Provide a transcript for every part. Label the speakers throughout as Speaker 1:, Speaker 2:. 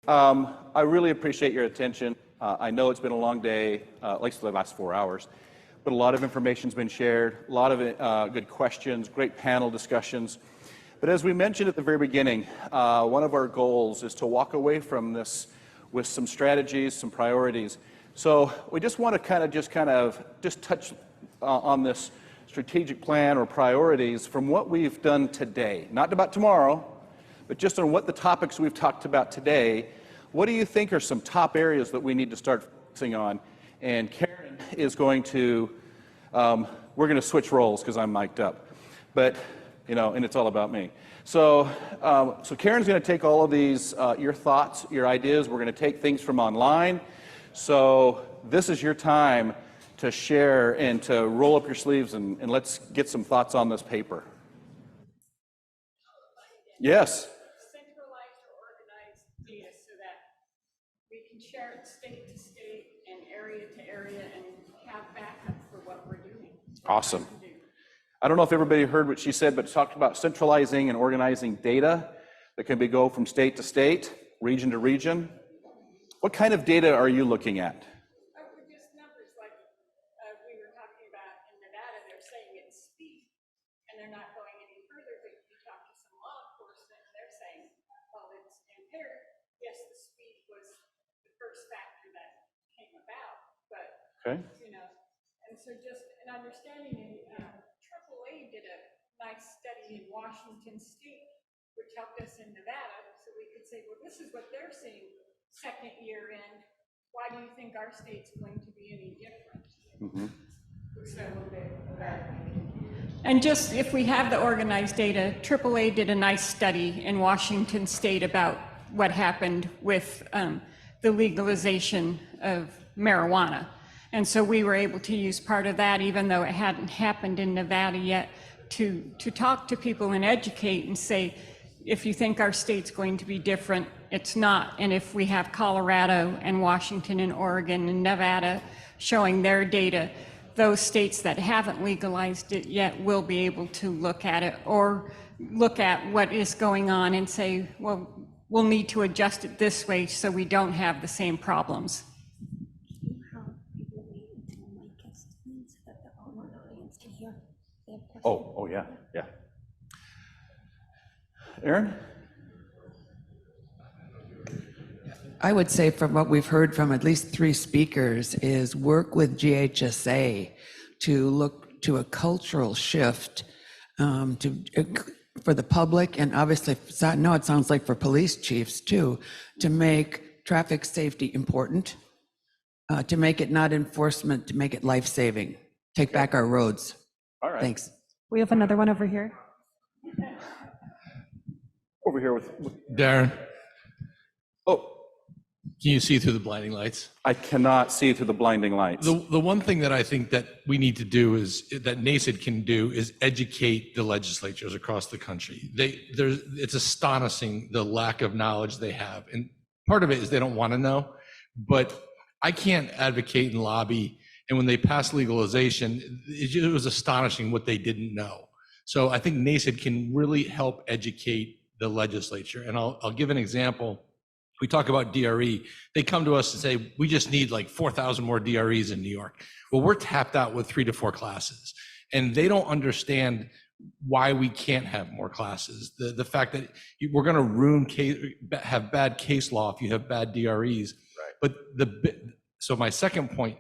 Speaker 1: I really appreciate your attention. I know it's been a long day, at least for the last 4 hours, but a lot of information's been shared, a lot of good questions, great panel discussions. But as we mentioned at the very beginning, one of our goals is to walk away from this with some strategies, some priorities. So we just want to just touch on this strategic plan or priorities from what we've done today, not about tomorrow, but just on what the topics we've talked about today. What do you think are some top areas that we need to start focusing on? And Karen is going to, we're going to switch roles because I'm mic'd up, but and it's all about me. So, so Karen's going to take all of these, your thoughts, your ideas. We're going to take things from online. So this is your time to share and to roll up your sleeves and let's get some thoughts on this paper. Yes.
Speaker 2: Centralized or organized data so that we can share it state to state and area to area and have backup for what we're doing.
Speaker 1: Awesome. I don't know if everybody heard what she said, but talked about centralizing and organizing data that can go from state to state, region to region. What kind of data are you looking at?
Speaker 2: Just numbers like we were talking about in Nevada, they're saying it's speed and they're not going any further. But you talk to some law enforcement, they're saying, well, it's impaired. Yes, the speed was the first factor that came about, but and so just an understanding. AAA did a nice study in Washington State, which helped us in Nevada, so we could say, well, this is what they're seeing second year in. Why do you think our state's going to be any different? Mm-hmm. And just if we have the organized data, AAA did a nice study in Washington State about what happened with the legalization of marijuana. And so we were able to use part of that, even though it hadn't happened in Nevada yet, to talk to people and educate and say, if you think our state's going to be different, it's not. And if we have Colorado and Washington and Oregon and Nevada showing their data, those states that haven't legalized it yet will be able to look at it or look at what is going on and say, well, we'll need to adjust it this way so we don't have the same problems.
Speaker 1: Oh yeah. Aaron?
Speaker 3: I would say from what we've heard from at least 3 speakers is work with GHSA to look to a cultural shift for the public and obviously, no, it sounds like for police chiefs too, to make traffic safety important, to make it not enforcement, to make it life-saving. Take back our roads.
Speaker 1: All right.
Speaker 3: Thanks.
Speaker 4: We have another one over here.
Speaker 1: Over here with
Speaker 5: Darren.
Speaker 1: Oh.
Speaker 5: Can you see through the blinding lights?
Speaker 1: I cannot see through the blinding lights.
Speaker 5: The one thing that I think that we need to do is, that NASID can do, is educate the legislatures across the country. It's astonishing the lack of knowledge they have. And part of it is they don't want to know, but I can't advocate and lobby. And when they passed legalization, it was astonishing what they didn't know. So I think NASID can really help educate the legislature. And I'll give an example. We talk about DRE. They come to us and say, we just need like 4,000 more DREs in New York. Well, we're tapped out with 3 to 4 classes. And they don't understand why we can't have more classes. The fact that we're going to have bad case law if you have bad DREs. Right. But so my second point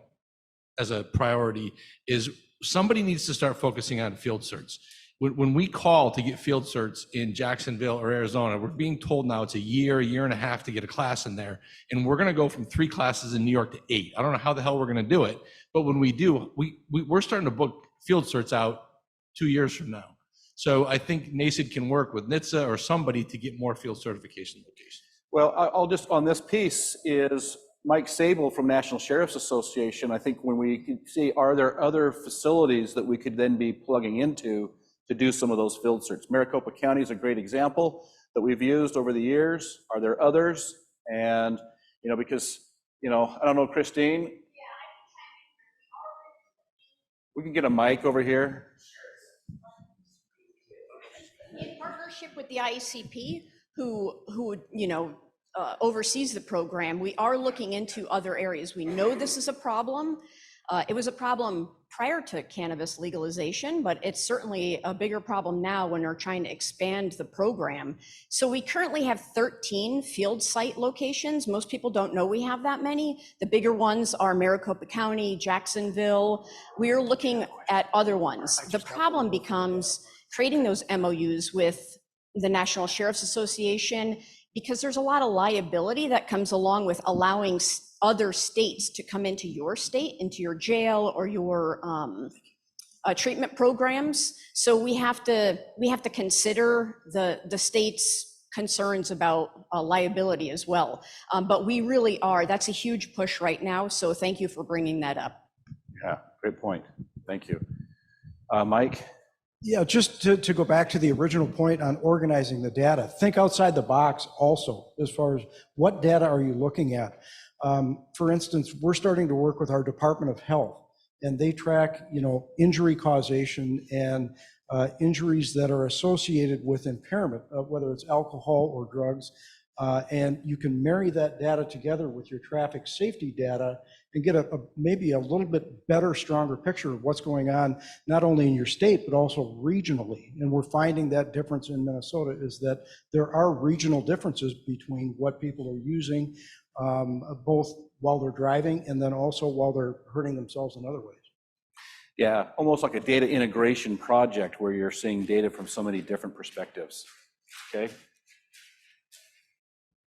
Speaker 5: as a priority is somebody needs to start focusing on field certs. When we call to get field certs in Jacksonville or Arizona, we're being told now it's a year and a half to get a class in there. And we're going to go from 3 classes in New York to 8. I don't know how the hell we're going to do it. But when we do, we're starting to book field certs out 2 years from now. So I think NASID can work with NHTSA or somebody to get more field certification locations.
Speaker 1: Well, I'll just, on this piece is Mike Sable from National Sheriff's Association. I think when we can see, are there other facilities that we could then be plugging into to do some of those field certs? Maricopa County is a great example that we've used over the years. Are there others? And, because, I don't know, Christine? We can get a mic over here.
Speaker 6: In partnership with the ICP, who oversees the program, we are looking into other areas. We know this is a problem. It was a problem prior to cannabis legalization, but it's certainly a bigger problem now when we're trying to expand the program. So we currently have 13 field site locations. Most people don't know we have that many. The bigger ones are Maricopa County, Jacksonville. We're looking at other ones. The problem becomes creating those MOUs with the National Sheriff's Association, because there's a lot of liability that comes along with allowing other states to come into your state, into your jail or your treatment programs. So we have to consider the state's concerns about liability as well. But we really are, that's a huge push right now. So thank you for bringing that up.
Speaker 1: Yeah, great point. Thank you. Mike?
Speaker 7: Yeah, just to go back to the original point on organizing the data, think outside the box also, as far as what data are you looking at? For instance, we're starting to work with our Department of Health, and they track, injury causation and injuries that are associated with impairment, whether it's alcohol or drugs. And you can marry that data together with your traffic safety data and get maybe a little bit better, stronger picture of what's going on, not only in your state, but also regionally. And we're finding that difference in Minnesota is that there are regional differences between what people are using, both while they're driving and then also while they're hurting themselves in other ways.
Speaker 1: Yeah, almost like a data integration project where you're seeing data from so many different perspectives. Okay.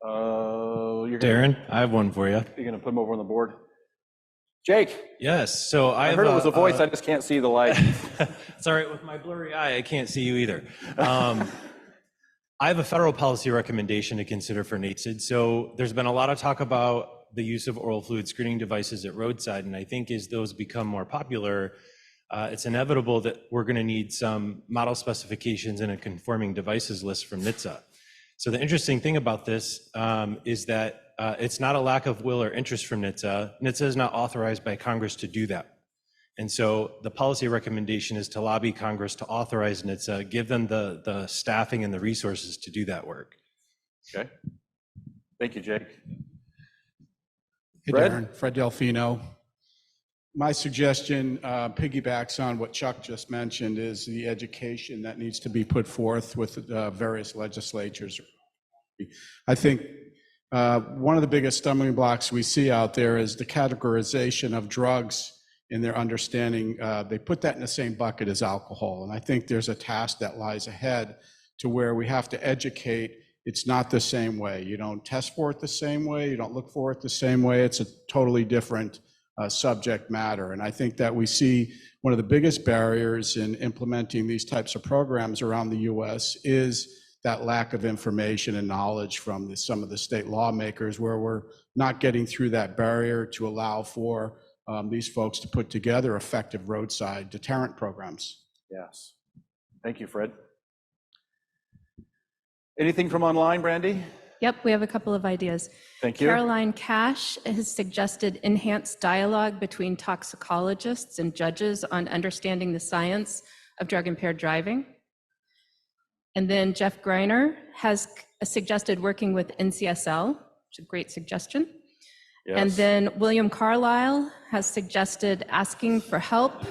Speaker 8: Darren, I have one for you.
Speaker 1: You're gonna put them over on the board? Jake?
Speaker 8: Yes, so
Speaker 1: I heard it was a voice, I just can't see the light.
Speaker 8: It's all right, with my blurry eye, I can't see you either. I have a federal policy recommendation to consider for NASID. So there's been a lot of talk about the use of oral fluid screening devices at roadside, and I think as those become more popular, it's inevitable that we're gonna need some model specifications and a conforming devices list from NHTSA. So the interesting thing about this is that it's not a lack of will or interest from NHTSA. NHTSA is not authorized by Congress to do that. And so the policy recommendation is to lobby Congress to authorize NHTSA, give them the staffing and the resources to do that work.
Speaker 1: Okay. Thank you, Jake.
Speaker 9: Hey,
Speaker 1: Fred?
Speaker 9: Darren, Fred Delfino. My suggestion piggybacks on what Chuck just mentioned, is the education that needs to be put forth with various legislatures. I think one of the biggest stumbling blocks we see out there is the categorization of drugs in their understanding. They put that in the same bucket as alcohol. And I think there's a task that lies ahead to where we have to educate. It's not the same way. You don't test for it the same way. You don't look for it the same way. It's a totally different subject matter. And I think that we see one of the biggest barriers in implementing these types of programs around the US is that lack of information and knowledge from some of the state lawmakers, where we're not getting through that barrier to allow for these folks to put together effective roadside deterrent programs.
Speaker 1: Yes. Thank you, Fred. Anything from online, Brandy?
Speaker 4: Yep, we have a couple of ideas.
Speaker 1: Thank you.
Speaker 4: Caroline Cash has suggested enhanced dialogue between toxicologists and judges on understanding the science of drug-impaired driving. And then Jeff Greiner has suggested working with NCSL, which is a great suggestion.
Speaker 1: Yes.
Speaker 4: And then William Carlisle has suggested asking for help.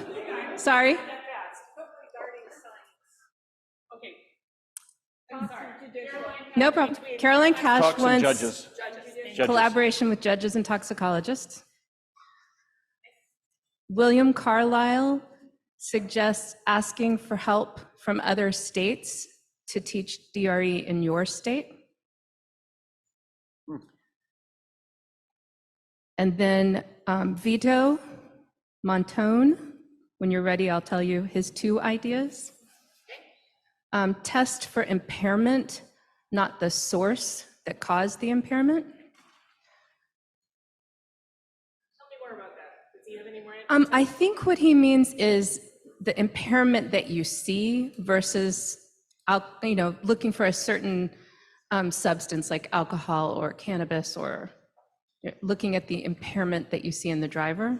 Speaker 4: Sorry? No problem. Caroline Cash
Speaker 1: Talks and
Speaker 4: wants
Speaker 1: judges.
Speaker 4: collaboration with judges and toxicologists. William Carlisle suggests asking for help from other states to teach DRE in your state. And then Vito Montone, when you're ready, I'll tell you his two ideas. Test for impairment, not the source that caused the impairment. Tell me more about that. Does he have any more answers? I think what he means is the impairment that you see versus, looking for a certain substance like alcohol or cannabis, or looking at the impairment that you see in the driver.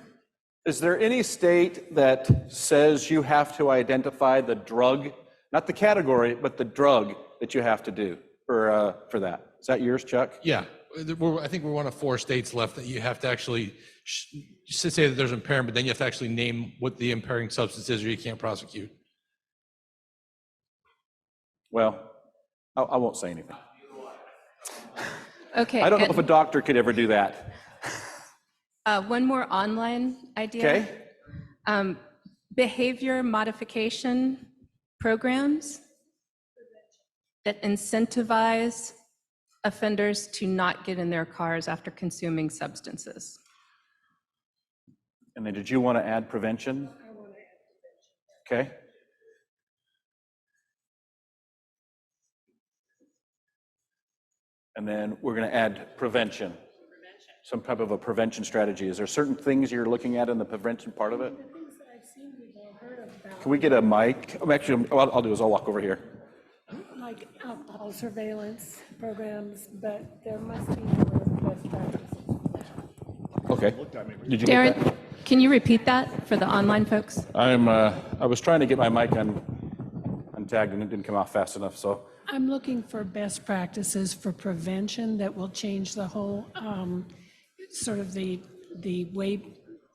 Speaker 1: Is there any state that says you have to identify the drug, not the category, but the drug that you have to do for that? Is that yours, Chuck?
Speaker 5: Yeah, I think we're one of 4 states left that you have to actually say that there's impairment, but then you have to actually name what the impairing substance is, or you can't prosecute.
Speaker 1: Well, I won't say anything.
Speaker 4: Okay.
Speaker 1: I don't know if a doctor could ever do that.
Speaker 4: One more online idea.
Speaker 1: Okay?
Speaker 4: Behavior modification programs that incentivize offenders to not get in their cars after consuming substances.
Speaker 1: And then did you want to add prevention? I want to add prevention. Okay. And then we're going to add prevention. Some type of a prevention strategy. Is there certain things you're looking at in the prevention part of it?
Speaker 10: The things that I've seen we've all heard about.
Speaker 1: Can we get a mic? Actually, what I'll do is I'll walk over here.
Speaker 10: Like alcohol surveillance programs, but there must be more best practices.
Speaker 1: Okay. Did you get that?
Speaker 4: Darren, can you repeat that for the online folks?
Speaker 1: I was trying to get my mic untagged and it didn't come off fast enough, so.
Speaker 10: I'm looking for best practices for prevention that will change the whole, sort of the way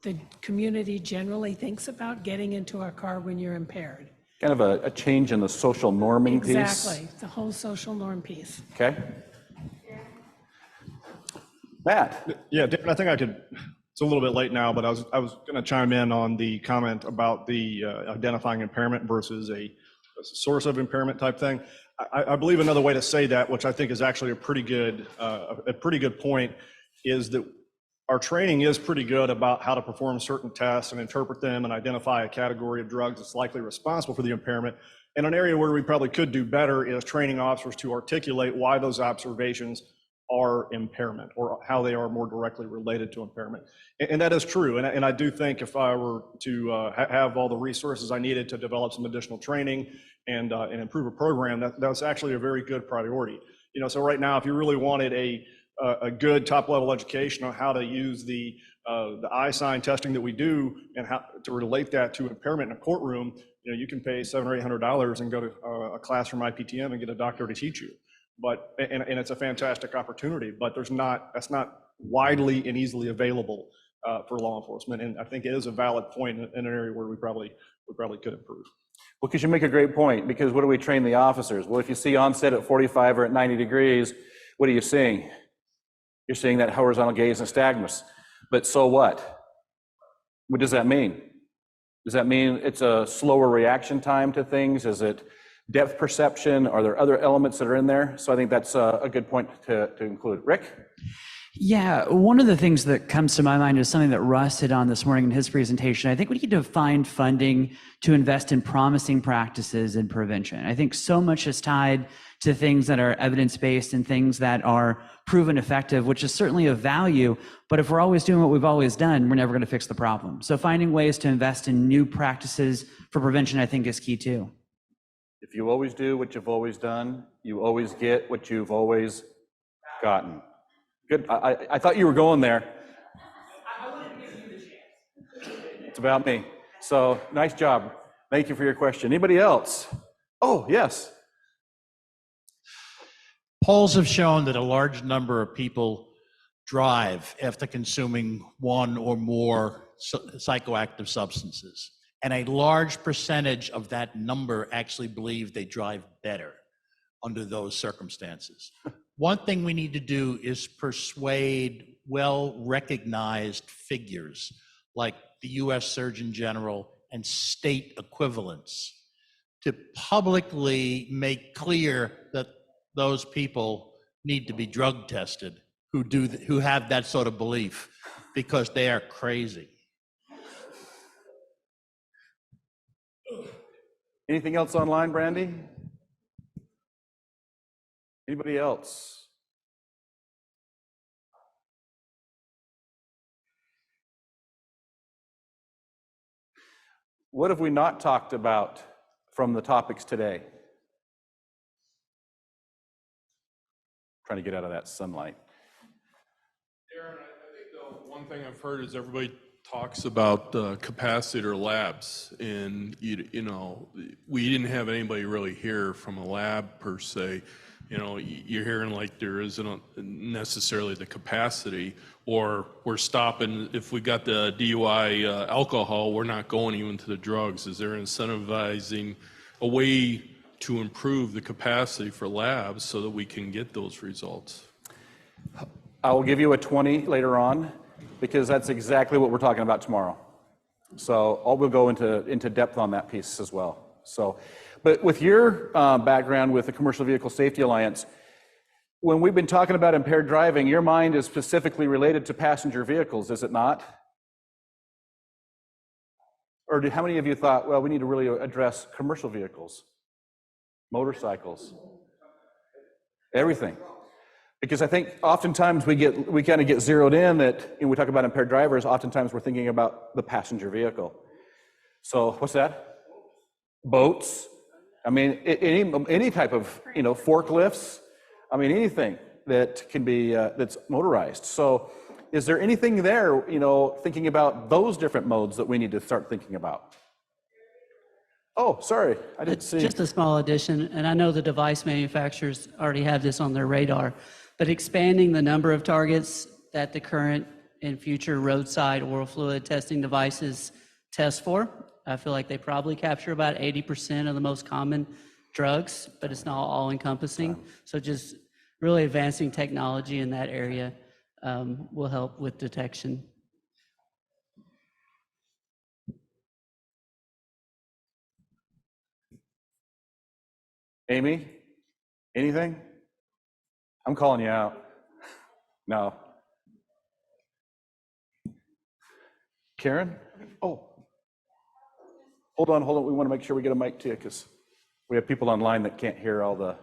Speaker 10: the community generally thinks about getting into a car when you're impaired.
Speaker 1: Kind of a change in the social norming piece.
Speaker 10: Exactly, the whole social norm piece.
Speaker 1: Okay. Matt.
Speaker 11: Yeah, Darren, I think I could, it's a little bit late now, but I was going to chime in on the comment about the identifying impairment versus a source of impairment type thing. I believe another way to say that, which I think is actually a pretty good point, is that our training is pretty good about how to perform certain tests and interpret them and identify a category of drugs that's likely responsible for the impairment. And an area where we probably could do better is training officers to articulate why those observations are impairment or how they are more directly related to impairment. And that is true. And I do think if I were to have all the resources I needed to develop some additional training and improve a program, that's actually a very good priority. You know, so right now, if you really wanted a good top-level education on how to use the eye sign testing that we do and how to relate that to impairment in a courtroom, you know, you can pay $700 or $800 and go to a class from IPTM and get a doctor to teach you. But and it's a fantastic opportunity, but that's not widely and easily available for law enforcement. And I think it is a valid point in an area where we probably could improve.
Speaker 1: Well, because you make a great point, because what do we train the officers? Well, if you see onset at 45 or at 90 degrees, what are you seeing? You're seeing that horizontal gaze nystagmus. But so what? What does that mean? Does that mean it's a slower reaction time to things? Is it depth perception? Are there other elements that are in there? So I think that's a good point to include. Rick?
Speaker 12: Yeah, one of the things that comes to my mind is something that Russ hit on this morning in his presentation. I think we need to find funding to invest in promising practices in prevention. I think so much is tied to things that are evidence-based and things that are proven effective, which is certainly of value. But if we're always doing what we've always done, we're never going to fix the problem. So finding ways to invest in new practices for prevention, I think, is key too.
Speaker 1: If you always do what you've always done, you always get what you've always gotten. Good. I thought you were going there. I wanted to give you the chance. It's about me. So nice job. Thank you for your question. Anybody else? Oh, yes.
Speaker 13: Polls have shown that a large number of people drive after consuming one or more psychoactive substances. And a large percentage of that number actually believe they drive better under those circumstances. One thing we need to do is persuade well-recognized figures like the US Surgeon General and state equivalents to publicly make clear that those people need to be drug tested who have that sort of belief, because they are crazy.
Speaker 1: Anything else online, Brandy? Anybody else? What have we not talked about from the topics today? Trying to get out of that sunlight.
Speaker 14: Darren, I think the one thing I've heard is everybody talks about Capacitor Labs, and you know, we didn't have anybody really here from a lab per se, You know, you're hearing like there isn't necessarily the capacity, or we're stopping, if we got the DUI alcohol, we're not going even to the drugs. Is there incentivizing a way to improve the capacity for labs so that we can get those results?
Speaker 1: I will give you a 20 later on, because that's exactly what we're talking about tomorrow. So we'll go into depth on that piece as well. So, but with your background with the Commercial Vehicle Safety Alliance, when we've been talking about impaired driving, your mind is specifically related to passenger vehicles, is it not? Or how many of you thought, well, we need to really address commercial vehicles, motorcycles, everything? Because I think oftentimes we kind of get zeroed in that when we talk about impaired drivers, oftentimes we're thinking about the passenger vehicle. So what's that? Boats. I mean, any type of, forklifts. I mean, anything that can be, that's motorized. So is there anything there, thinking about those different modes that we need to start thinking about? Oh, sorry, I didn't see.
Speaker 15: Just a small addition, and I know the device manufacturers already have this on their radar, but expanding the number of targets that the current and future roadside oral fluid testing devices test for. I feel like they probably capture about 80% of the most common drugs, but it's not all encompassing. So just really advancing technology in that area will help with detection.
Speaker 1: Amy, anything? I'm calling you out. No. Karen? Oh. Hold on. We want to make sure we get a mic to you, because we have people online that can't hear all the...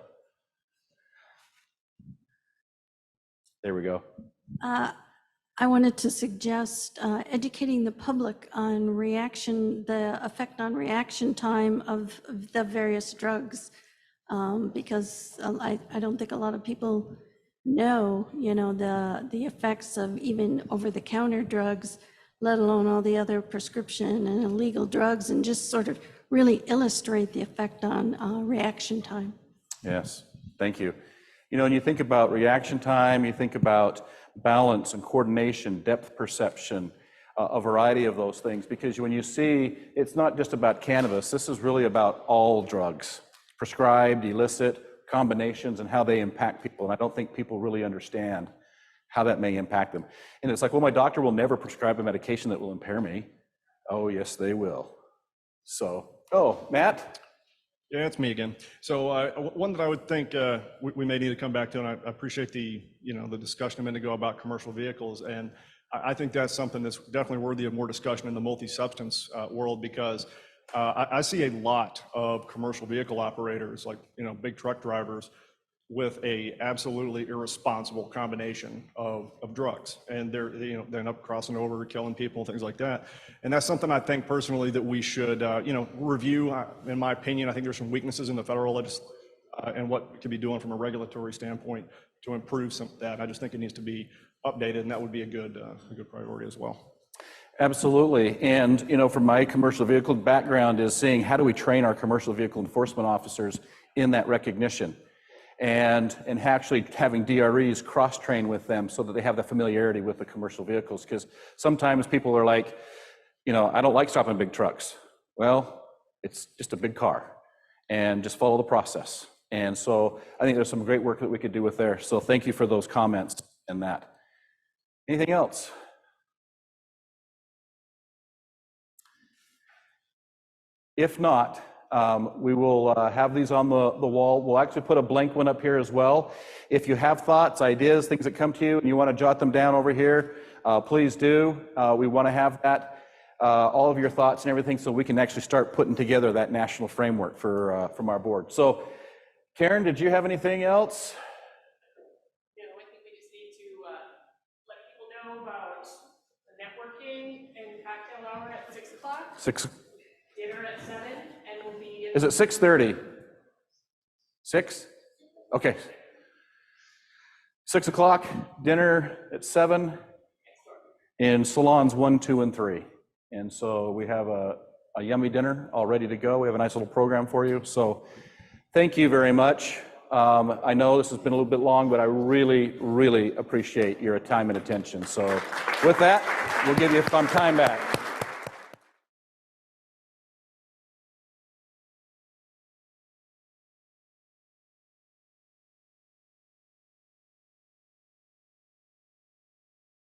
Speaker 1: There we go.
Speaker 16: I wanted to suggest educating the public on the effect on reaction time of the various drugs, because I don't think a lot of people know, the effects of even over-the-counter drugs, let alone all the other prescription and illegal drugs, and just sort of really illustrate the effect on reaction time.
Speaker 1: Yes, thank you. When you think about reaction time, you think about balance and coordination, depth perception, a variety of those things, because when you see, it's not just about cannabis, this is really about all drugs, prescribed, illicit, combinations, and how they impact people. And I don't think people really understand how that may impact them. And it's like, well, my doctor will never prescribe a medication that will impair me. Oh, yes, they will. So, Matt?
Speaker 11: Yeah, it's me again. So one that I would think we may need to come back to, and I appreciate the discussion a minute ago about commercial vehicles, and I think that's something that's definitely worthy of more discussion in the multi-substance world, because I see a lot of commercial vehicle operators, like big truck drivers, with a absolutely irresponsible combination of drugs, and they're end up crossing over, killing people, things like that. And that's something I think personally that we should review. In my opinion, I think there's some weaknesses in the federal legislation and what we could be doing from a regulatory standpoint to improve some of that. I just think it needs to be updated, and that would be a good priority as well.
Speaker 1: Absolutely. And from my commercial vehicle background is seeing how do we train our commercial vehicle enforcement officers in that recognition, and actually having DREs cross-train with them so that they have the familiarity with the commercial vehicles. Because sometimes people are like, I don't like stopping big trucks. Well, it's just a big car, and just follow the process. And so I think there's some great work that we could do with there. So thank you for those comments and that. Anything else? If not, we will have these on the wall. We'll actually put a blank one up here as well. If you have thoughts, ideas, things that come to you, and you want to jot them down over here, please do. We want to have that, all of your thoughts and everything, so we can actually start putting together that national framework from our board. So, Karen, did you have anything else?
Speaker 2: No, I think we just need to let people know about the networking and cocktail hour at 6 o'clock. Dinner at 7, and we'll be...
Speaker 1: Is it 6:30? 6? Okay. 6 o'clock, dinner at 7, in salons 1, 2, and 3. And so we have a yummy dinner all ready to go. We have a nice little program for you. So thank you very much. I know this has been a little bit long, but I really, really appreciate your time and attention. So with that, we'll give you some time back.